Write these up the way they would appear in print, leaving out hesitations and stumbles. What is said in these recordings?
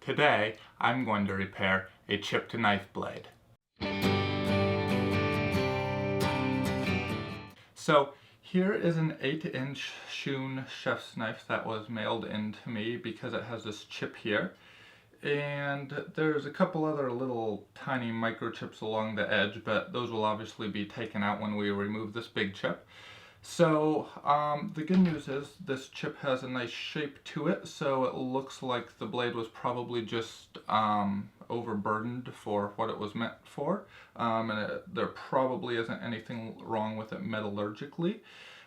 Today, I'm going to repair a chipped knife blade. So here is an 8-inch Shun chef's knife that was mailed in to me because it has this chip here. And there's a couple other little tiny microchips along the edge, but those will obviously be taken out when we remove this big chip. So the good news is this chip has a nice shape to it, so it looks like the blade was probably just overburdened for what it was meant for, and there probably isn't anything wrong with it metallurgically.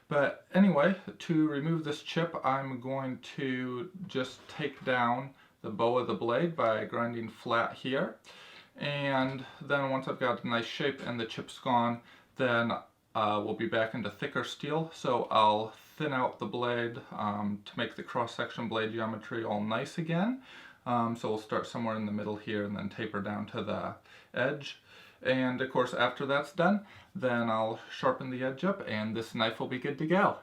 But anyway, to remove this chip, I'm going to just take down the bow of the blade by grinding flat here, and then once I've got a nice shape and the chip's gone, then we'll be back into thicker steel. So I'll thin out the blade to make the cross-section blade geometry all nice again. So we'll start somewhere in the middle here and then taper down to the edge. And of course after that's done, then I'll sharpen the edge up and this knife will be good to go.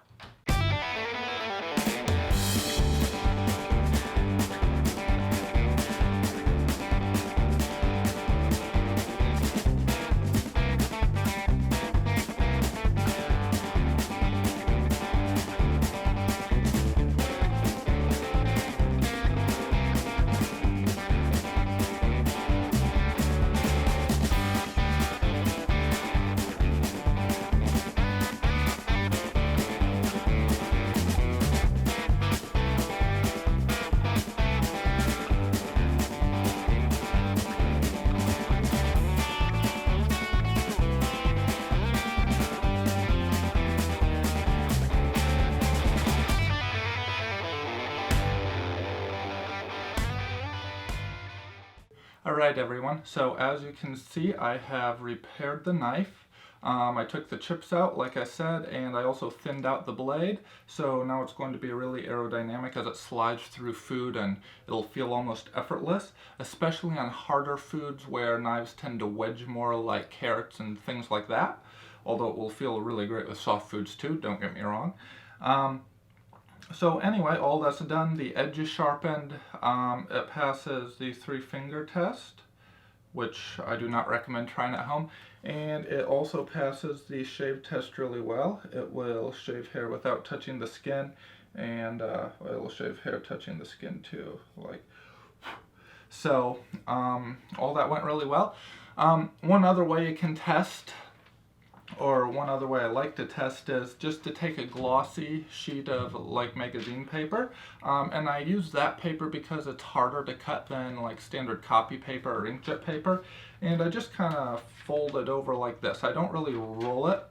Alright everyone, so as you can see I have repaired the knife. I took the chips out like I said, and I also thinned out the blade, so now it's going to be really aerodynamic as it slides through food and it'll feel almost effortless, especially on harder foods where knives tend to wedge more, like carrots and things like that, although it will feel really great with soft foods too, don't get me wrong. So anyway, all that's done, the edge is sharpened, it passes the 3-finger test, which I do not recommend trying at home, and it also passes the shave test really well. It will shave hair without touching the skin, and it will shave hair touching the skin too, like. So all that went really well. One other way you can test, or one other way I like to test, is just to take a glossy sheet of like magazine paper, and I use that paper because it's harder to cut than like standard copy paper or inkjet paper, and I just kind of fold it over like this. I don't really roll it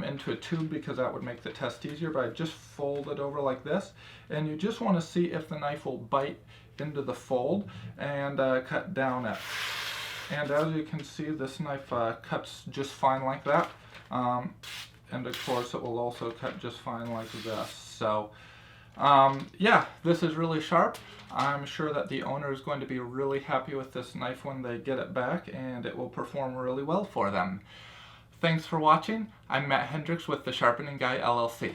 into a tube because that would make the test easier, but I just fold it over like this, and you just want to see if the knife will bite into the fold and cut down it. And as you can see, this knife cuts just fine like that. And of course it will also cut just fine like this. So yeah, this is really sharp. I'm sure that the owner is going to be really happy with this knife when they get it back, and it will perform really well for them. Thanks for watching. I'm Hendricks with the Sharpening Guy LLC.